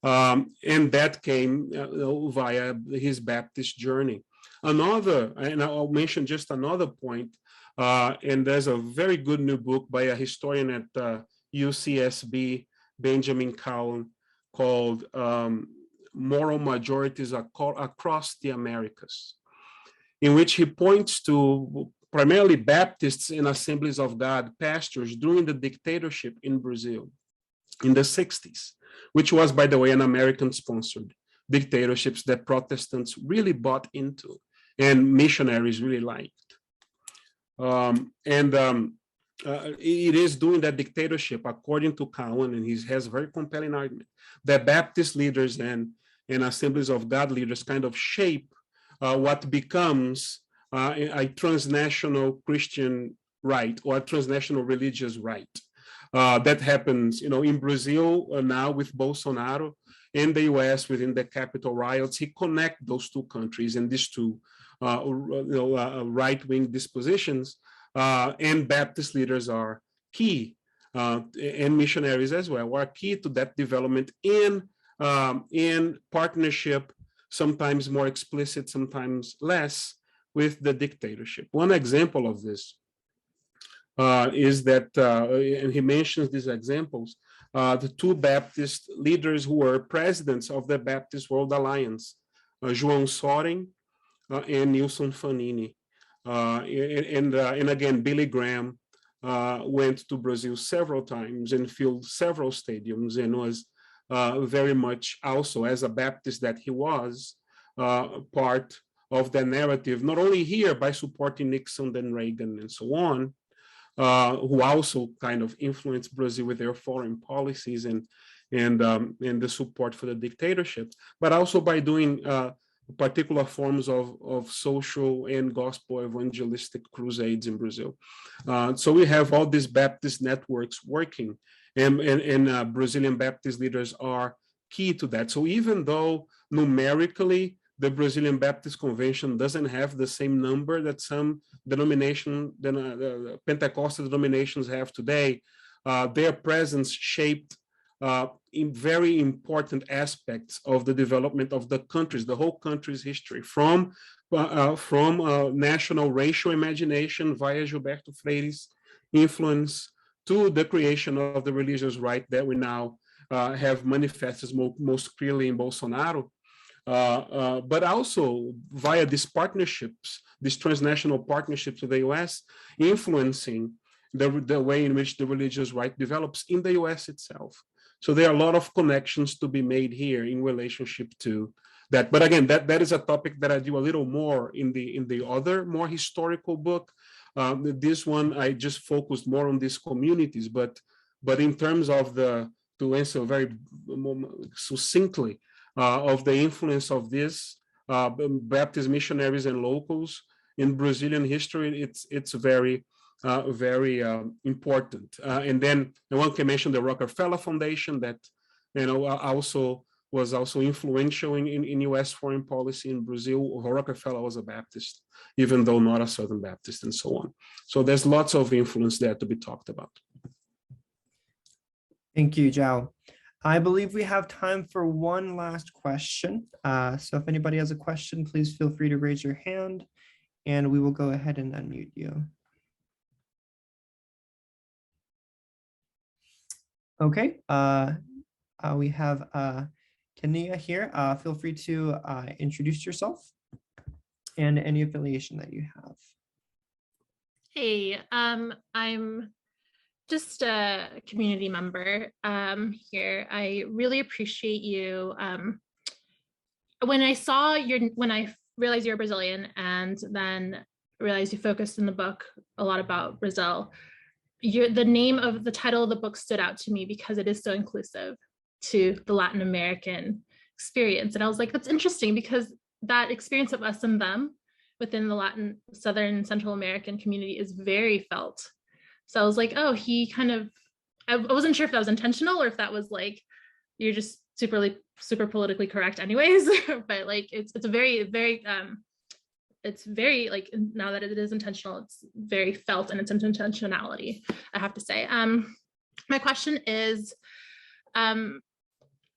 And that came via his Baptist journey. Another, and I'll mention just another point, and there's a very good new book by a historian at UCSB, Benjamin Cowan, called Moral Majorities Across the Americas, in which he points to primarily Baptists and Assemblies of God pastors during the dictatorship in Brazil in the 60s. Which was, by the way, an American-sponsored dictatorships that Protestants really bought into and missionaries really liked. It is during that dictatorship, according to Cowan, and he has a very compelling argument, that Baptist leaders and Assemblies of God leaders kind of shape what becomes a transnational Christian right or a transnational religious right. That happens, in Brazil now with Bolsonaro, in the U.S. within the Capitol riots. He connects those two countries and these two right-wing dispositions, and Baptist leaders are key, and missionaries as well are key to that development in partnership, sometimes more explicit, sometimes less, with the dictatorship. One example of this is that, and he mentions these examples, the two Baptist leaders who were presidents of the Baptist World Alliance, João Chaves and Nilson Fanini. And again, Billy Graham went to Brazil several times and filled several stadiums and was very much also, as a Baptist that he was, part of the narrative, not only here by supporting Nixon and Reagan and so on, who also kind of influenced Brazil with their foreign policies and the support for the dictatorship, but also by doing particular forms of social and gospel evangelistic crusades in Brazil. So we have all these Baptist networks working, and Brazilian Baptist leaders are key to that. So even though numerically the Brazilian Baptist Convention doesn't have the same number that some Pentecostal denominations have today, their presence shaped in very important aspects of the development of the countries, the whole country's history, from national racial imagination via Gilberto Freire's influence to the creation of the religious right that we now have manifested most clearly in Bolsonaro. But also via these partnerships, these transnational partnerships with the U.S., influencing the way in which the religious right develops in the U.S. itself. So there are a lot of connections to be made here in relationship to that. But again, that is a topic that I do a little more in the other more historical book. This one I just focused more on these communities, but in terms of to answer very succinctly, of the influence of these Baptist missionaries and locals in Brazilian history, it's very important. And then one can mention the Rockefeller Foundation that also was also influential in U.S. foreign policy in Brazil. Rockefeller was a Baptist, even though not a Southern Baptist, and so on. So there's lots of influence there to be talked about. Thank you, João. I believe we have time for one last question. So if anybody has a question, please feel free to raise your hand and we will go ahead and unmute you. Okay, we have Kenia here. Feel free to introduce yourself and any affiliation that you have. Hey, I'm just a community member here. I really appreciate you. When I realized you're Brazilian and then realized you focused in the book a lot about Brazil, the name of the title of the book stood out to me because it is so inclusive to the Latin American experience. And I was like, that's interesting because that experience of us and them within the Latin, Southern, Central American community is very felt. So I was like, oh, he kind of, I wasn't sure if that was intentional or if that was like, you're just super politically correct anyways, but like, it's a very, very, it's very like, now that it is intentional, it's very felt and it's intentionality, I have to say. My question is,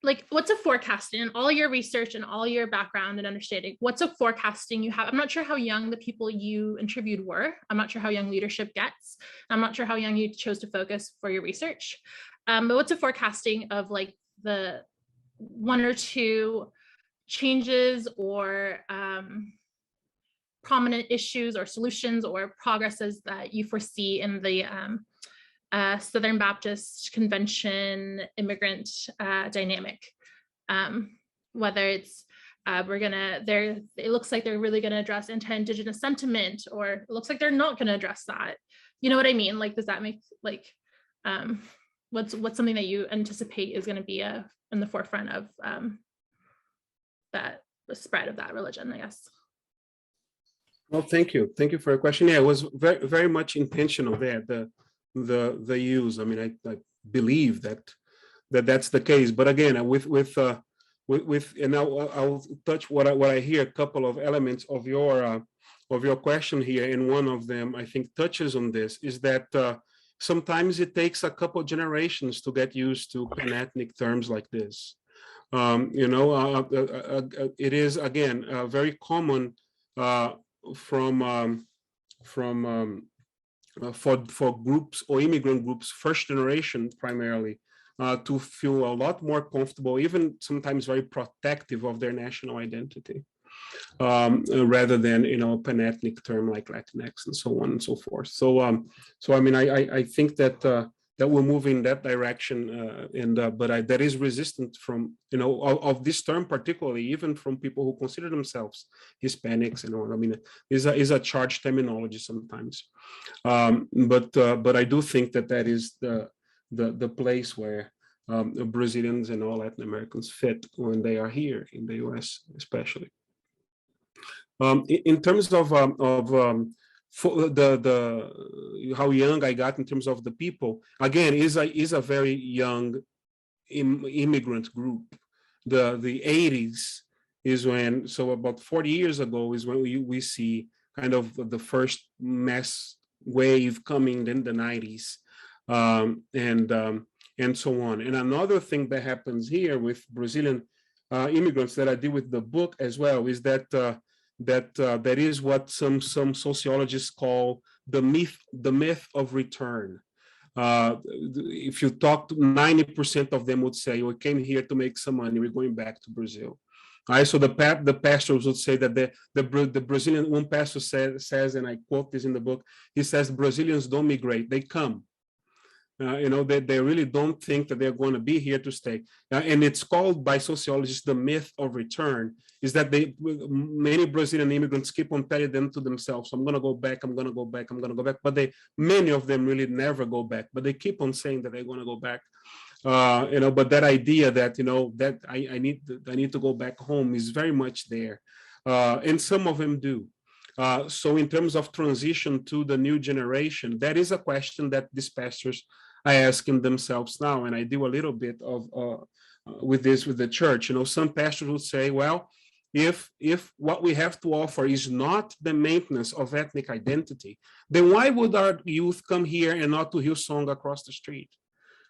like, what's a forecasting in all your research and all your background and understanding? What's a forecasting you have? I'm not sure how young the people you interviewed were. I'm not sure how young leadership gets. I'm not sure how young you chose to focus for your research. But what's a forecasting of like the one or two changes or prominent issues or solutions or progresses that you foresee in the Southern Baptist Convention immigrant dynamic, whether it's it looks like they're really going to address anti-Indigenous sentiment, or it looks like they're not going to address that. You know what I mean? Like, does that make like what's something that you anticipate is going to be in the forefront of the spread of that religion, I guess? Well, thank you for your question. Yeah, it was very, very much intentional there. The use. I mean, I believe that's the case. But again, and I'll touch what I hear a couple of elements of your question here, and one of them I think touches on this is that sometimes it takes a couple of generations to get used to pan-ethnic terms like this. It is again very common for groups or immigrant groups, first generation primarily, to feel a lot more comfortable, even sometimes very protective of their national identity, rather than a pan-ethnic term like Latinx and so on and so forth. So I mean, I think that we're moving in that direction, but that is resistant from of this term particularly, even from people who consider themselves Hispanics and all. I mean, is a charged terminology sometimes, but I do think that is the place where Brazilians and all Latin Americans fit when they are here in the U.S. especially. In terms of how young I got in terms of the people, again, is a very young immigrant group. The 80s is when, so about 40 years ago is when we see kind of the first mass wave coming in the 90s, and so on. And another thing that happens here with Brazilian immigrants that I deal with the book as well is that that is what some sociologists call the myth of return. If you talk to 90% of them would say, we came here to make some money, we're going back to Brazil. All right, so the pastors would say that the Brazilian, one pastor says, and I quote this in the book, he says, Brazilians don't migrate, they come. They really don't think that they're going to be here to stay. And it's called by sociologists the myth of return, is that many Brazilian immigrants keep on telling them to themselves, I'm going to go back, I'm going to go back, I'm going to go back. But many of them really never go back, but they keep on saying that they're going to go back. But that idea that, that I need to go back home is very much there. And some of them do. So in terms of transition to the new generation, that is a question that these pastors are asking themselves now. And I do a little bit with the church. Some pastors would say, well, if what we have to offer is not the maintenance of ethnic identity, then why would our youth come here and not to Hillsong across the street?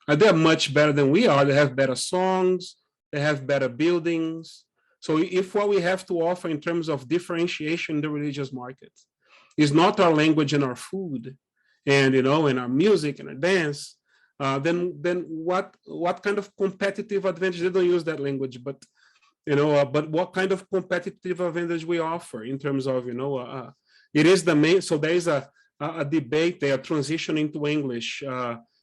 They're much better than we are. They have better songs, they have better buildings. So if what we have to offer in terms of differentiation in the religious market is not our language and our food, and and our music and our dance, then what kind of competitive advantage? They don't use that language, but but what kind of competitive advantage we offer in terms of it is the main. So there is a debate there, transitioning to English.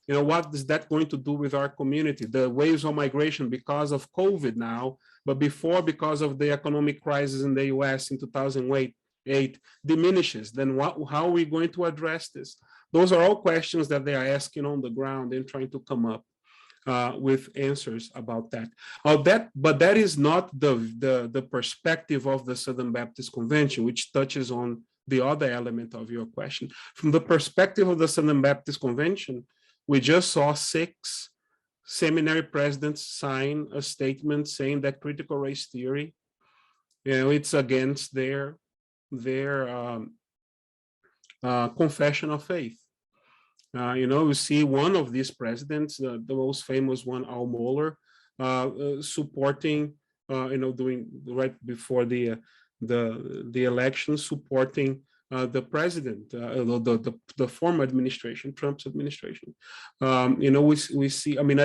What is that going to do with our community? The waves of migration because of COVID now, but before because of the economic crisis in the US in 2008 diminishes. Then how are we going to address this? Those are all questions that they are asking on the ground and trying to come up with answers about that. But that is not the perspective of the Southern Baptist Convention, which touches on the other element of your question. From the perspective of the Southern Baptist Convention, we just saw 6 seminary presidents sign a statement saying that critical race theory, it's against their confession of faith. You see one of these presidents, the most famous one, Al Mohler, supporting, doing right before the election, supporting the president, the former administration, Trump's administration. We see. I mean,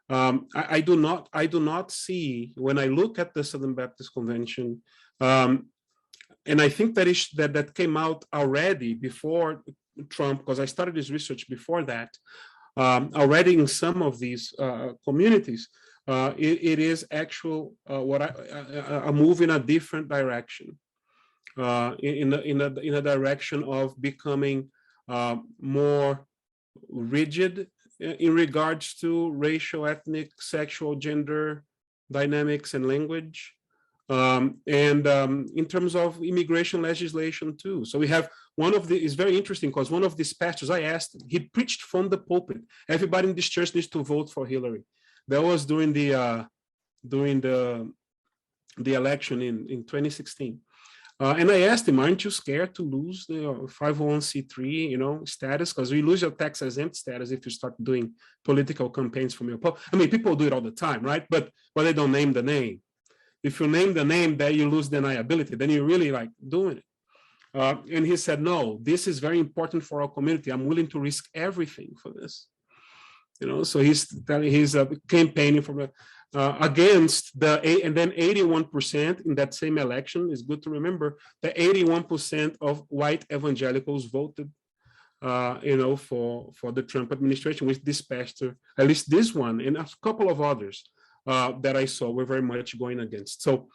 I do not see, when I look at the Southern Baptist Convention, and I think that came out already before Trump, because I started this research before that. Already in some of these communities, it is actual a move in a different direction. In a direction of becoming more rigid in regards to racial, ethnic, sexual, gender dynamics and language, and in terms of immigration legislation too. So we have it's very interesting because one of these pastors, I asked him, he preached from the pulpit, everybody in this church needs to vote for Hillary. That was during the election in 2016. And I asked him, aren't you scared to lose the 501c3, status? Because you lose your tax exempt status if you start doing political campaigns from your pulpit. I mean, people do it all the time, right? But they don't name the name. If you name the name, then you lose deniability. Then you're really like doing it. And he said, no, this is very important for our community. I'm willing to risk everything for this. So he's campaigning for against and then 81% in that same election. Is good to remember that 81% of white evangelicals voted, for the Trump administration, with this pastor, at least this one, and a couple of others that I saw were very much going against. So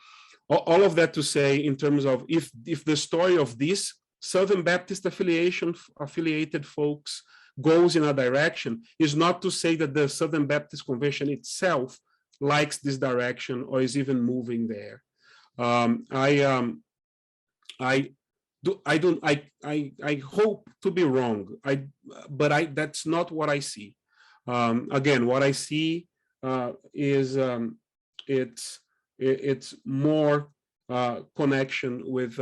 all of that to say, in terms of if the story of these Southern Baptist affiliated folks goes in a direction, is not to say that the Southern Baptist Convention itself likes this direction or is even moving there. I hope to be wrong. But that's not what I see. Again, what I see is it's more connection with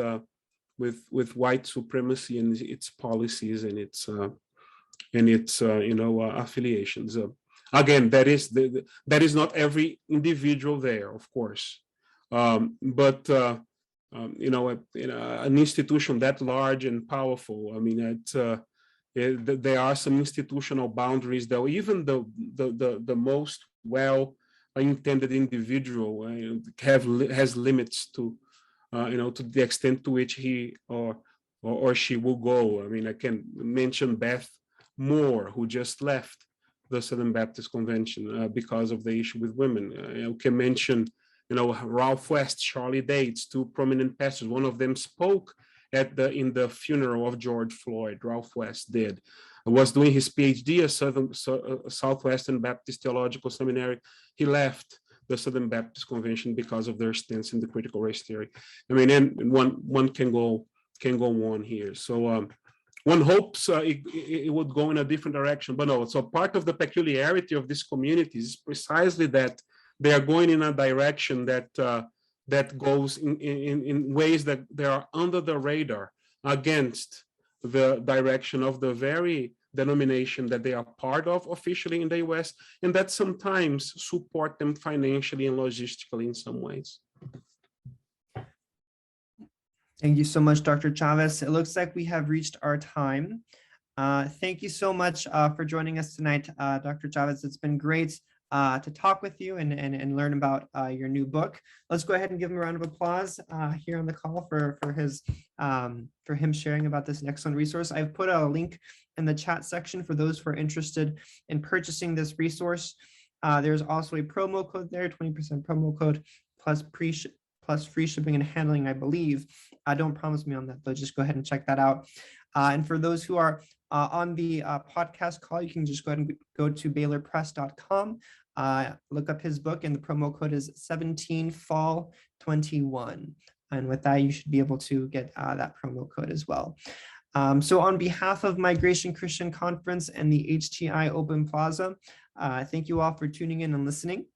white supremacy and its policies and its affiliations. Again, that is not every individual there, of course, but an institution that large and powerful. I mean, there are some institutional boundaries that even the most well-intended individual has limits to, to the extent to which he or she will go. I mean, I can mention Beth Moore, who just left the Southern Baptist Convention because of the issue with women. You can mention, Ralph West, Charlie Dates, 2 prominent pastors. One of them spoke in the funeral of George Floyd. Ralph West did. Was doing his PhD at Southwestern Baptist Theological Seminary. He left the Southern Baptist Convention because of their stance in the critical race theory. I mean, and one can go on here. So one hopes it would go in a different direction, but no. So part of the peculiarity of this community is precisely that they are going in a direction that that goes in ways that they are under the radar against the direction of the very denomination that they are part of officially in the US, and that sometimes support them financially and logistically in some ways. Thank you so much, Dr. Chaves. It looks like we have reached our time. Thank you so much for joining us tonight, Dr. Chaves. It's been great to talk with you and learn about your new book. Let's go ahead and give him a round of applause here on the call for him sharing about this excellent resource. I've put a link in the chat section for those who are interested in purchasing this resource. There's also a promo code there, 20% promo code plus free shipping and handling, I believe. Don't promise me on that, but just go ahead and check that out. And for those who are on the podcast call, you can just go ahead and go to baylorpress.com, look up his book, and the promo code is 17fall21. And with that, you should be able to get that promo code as well. So on behalf of Migration Christian Conference and the HTI Open Plaza, thank you all for tuning in and listening.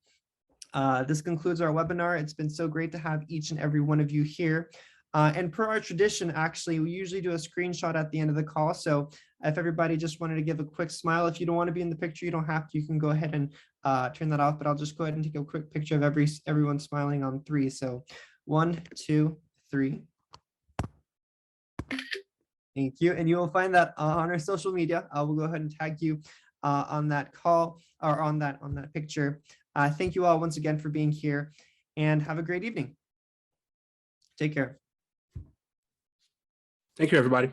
This concludes our webinar. It's been so great to have each and every one of you here. And per our tradition, actually, we usually do a screenshot at the end of the call. So if everybody just wanted to give a quick smile, if you don't want to be in the picture, you don't have to. You can go ahead and turn that off, but I'll just go ahead and take a quick picture of everyone smiling on 3. So 1, 2, 3. Thank you. And you will find that on our social media. We'll go ahead and tag you on that call or on that picture. Thank you all once again for being here, and have a great evening. Take care. Thank you, everybody.